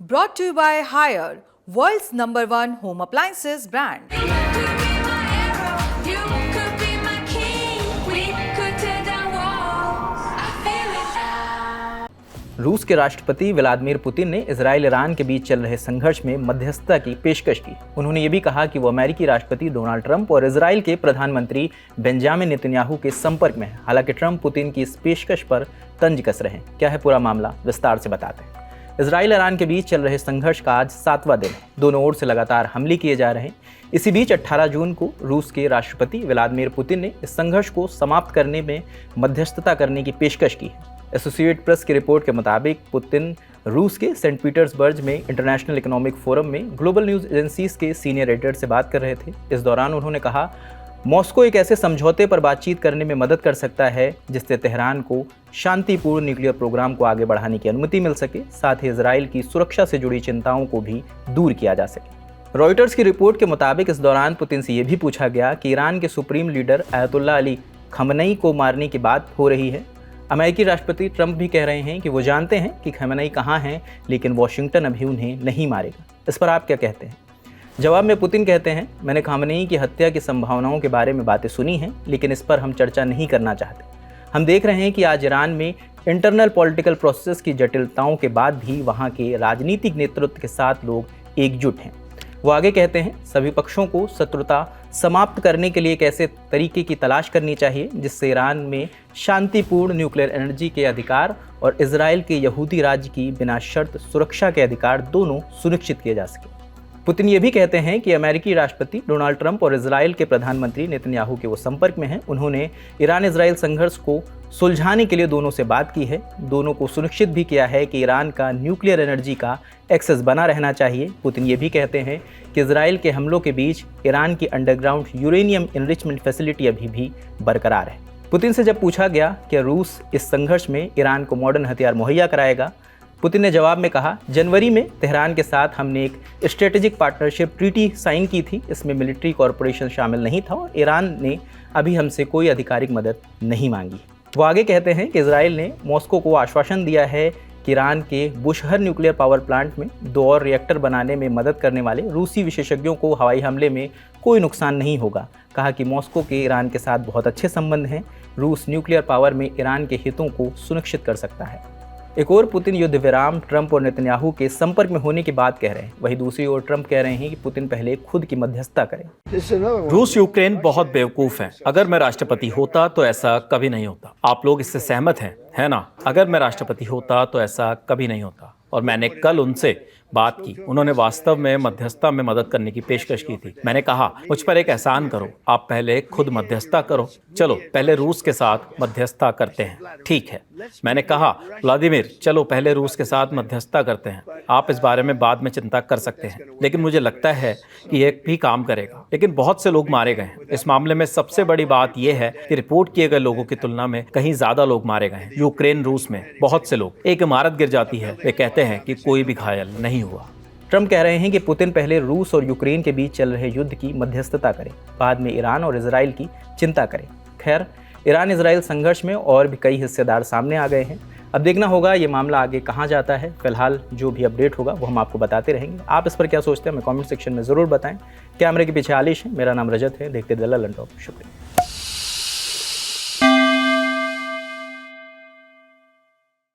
Brought to you by Haier, world's #1 home appliances brand. रूस के राष्ट्रपति व्लादिमीर पुतिन ने इजराइल ईरान के बीच चल रहे संघर्ष में मध्यस्थता की पेशकश की। उन्होंने ये भी कहा कि वो अमेरिकी राष्ट्रपति डोनाल्ड ट्रंप और इजराइल के प्रधानमंत्री बेंजामिन नेतन्याहू के संपर्क में हैं। हालांकि ट्रंप पुतिन की इस पेशकश पर तंज कस रहे हैं। क्या है पूरा मामला, विस्तार से बताते हैं। इजराइल ईरान के बीच चल रहे संघर्ष का आज 7वां दिन है। दोनों ओर से लगातार हमले किए जा रहे हैं। इसी बीच 18 जून को रूस के राष्ट्रपति व्लादिमीर पुतिन ने इस संघर्ष को समाप्त करने में मध्यस्थता करने की पेशकश की है। एसोसिएटेड प्रेस की रिपोर्ट के मुताबिक पुतिन रूस के सेंट पीटर्सबर्ग में इंटरनेशनल इकोनॉमिक फोरम में ग्लोबल न्यूज़ एजेंसीज के सीनियर एडिटर से बात कर रहे थे। इस दौरान उन्होंने कहा, मॉस्को एक ऐसे समझौते पर बातचीत करने में मदद कर सकता है जिससे तेहरान को शांतिपूर्ण न्यूक्लियर प्रोग्राम को आगे बढ़ाने की अनुमति मिल सके, साथ ही इजराइल की सुरक्षा से जुड़ी चिंताओं को भी दूर किया जा सके। रॉयटर्स की रिपोर्ट के मुताबिक इस दौरान पुतिन से यह भी पूछा गया कि ईरान के सुप्रीम लीडर अयतुल्ला अली खमनई को मारने की बात हो रही है। अमेरिकी राष्ट्रपति ट्रंप भी कह रहे हैं कि वो जानते हैं कि खमनई कहाँ हैं, लेकिन वॉशिंगटन अभी उन्हें नहीं मारेगा। इस पर आप क्या कहते हैं? जवाब में पुतिन कहते हैं, मैंने खमनई की हत्या की संभावनाओं के बारे में बातें सुनी हैं, लेकिन इस पर हम चर्चा नहीं करना चाहते। हम देख रहे हैं कि आज ईरान में इंटरनल पॉलिटिकल प्रोसेस की जटिलताओं के बाद भी वहाँ के राजनीतिक नेतृत्व के साथ लोग एकजुट हैं। वो आगे कहते हैं, सभी पक्षों को शत्रुता समाप्त करने के लिए एक ऐसे तरीके की तलाश करनी चाहिए जिससे ईरान में शांतिपूर्ण न्यूक्लियर एनर्जी के अधिकार और इजराइल के यहूदी राज्य की बिना शर्त सुरक्षा के अधिकार दोनों सुनिश्चित किए जा सके। पुतिन ये भी कहते हैं कि अमेरिकी राष्ट्रपति डोनाल्ड ट्रंप और इजराइल के प्रधानमंत्री नेतन्याहू के वो संपर्क में हैं। उन्होंने ईरान इजराइल संघर्ष को सुलझाने के लिए दोनों से बात की है। दोनों को सुनिश्चित भी किया है कि ईरान का न्यूक्लियर एनर्जी का एक्सेस बना रहना चाहिए। पुतिन ये भी कहते हैं कि इजराइल के हमलों के बीच ईरान की अंडरग्राउंड यूरेनियम इनरिचमेंट फैसिलिटी अभी भी बरकरार है। पुतिन से जब पूछा गया कि रूस इस संघर्ष में ईरान को मॉडर्न हथियार मुहैया कराएगा, पुतिन ने जवाब में कहा, जनवरी में तेहरान के साथ हमने एक स्ट्रेटेजिक पार्टनरशिप ट्रीटी साइन की थी। इसमें मिलिट्री कॉरपोरेशन शामिल नहीं था और ईरान ने अभी हमसे कोई आधिकारिक मदद नहीं मांगी। वो आगे कहते हैं कि इजराइल ने मॉस्को को आश्वासन दिया है कि ईरान के बुशहर न्यूक्लियर पावर प्लांट में 2 और रिएक्टर बनाने में मदद करने वाले रूसी विशेषज्ञों को हवाई हमले में कोई नुकसान नहीं होगा। कहा कि मॉस्को के ईरान के साथ बहुत अच्छे संबंध हैं। रूस न्यूक्लियर पावर में ईरान के हितों को सुनिश्चित कर सकता है। एक और पुतिन युद्ध विराम ट्रंप और नेतन्याहू के संपर्क में होने की बात कह रहे हैं। वहीं दूसरी ओर ट्रंप कह रहे हैं कि पुतिन पहले खुद की मध्यस्थता करें। रूस यूक्रेन बहुत बेवकूफ है। अगर मैं राष्ट्रपति होता तो ऐसा कभी नहीं होता। आप लोग इससे सहमत हैं, है ना? अगर मैं राष्ट्रपति होता तो ऐसा कभी नहीं होता। और मैंने कल उनसे बात की। उन्होंने वास्तव में मध्यस्थता में मदद करने की पेशकश की थी। मैंने कहा, मुझ पर एक एहसान करो, आप पहले खुद मध्यस्थता करो। चलो पहले रूस के साथ मध्यस्थता करते हैं। ठीक है, मैंने कहा, व्लादिमीर चलो पहले रूस के साथ मध्यस्थता करते हैं। आप इस बारे में बाद में चिंता कर सकते हैं, लेकिन मुझे लगता है कि ये भी काम करेगा। लेकिन बहुत से लोग मारे गए हैं। इस मामले में सबसे बड़ी बात यह है कि रिपोर्ट किए गए लोगों की तुलना में कहीं ज्यादा लोग मारे गए हैं। यूक्रेन रूस में बहुत से लोग, एक इमारत गिर जाती है, वे कहते हैं कि कोई भी घायल नहीं हुआ। ट्रंप कह रहे हैं कि पुतिन पहले रूस और यूक्रेन के बीच चल रहे युद्ध की मध्यस्थता करें, बाद में ईरान और इजराइल की चिंता करें। खैर, ईरान इजराइल संघर्ष में और भी कई हिस्सेदार सामने आ गए हैं। अब देखना होगा ये मामला आगे कहाँ जाता है। फिलहाल जो भी अपडेट होगा वो हम आपको बताते रहेंगे। आप इस पर क्या सोचते हैं हमें कमेंट सेक्शन में ज़रूर बताएं। कैमरे के पीछे आलिश है, मेरा नाम रजत है। देखते दलाल लंटॉप। शुक्रिया।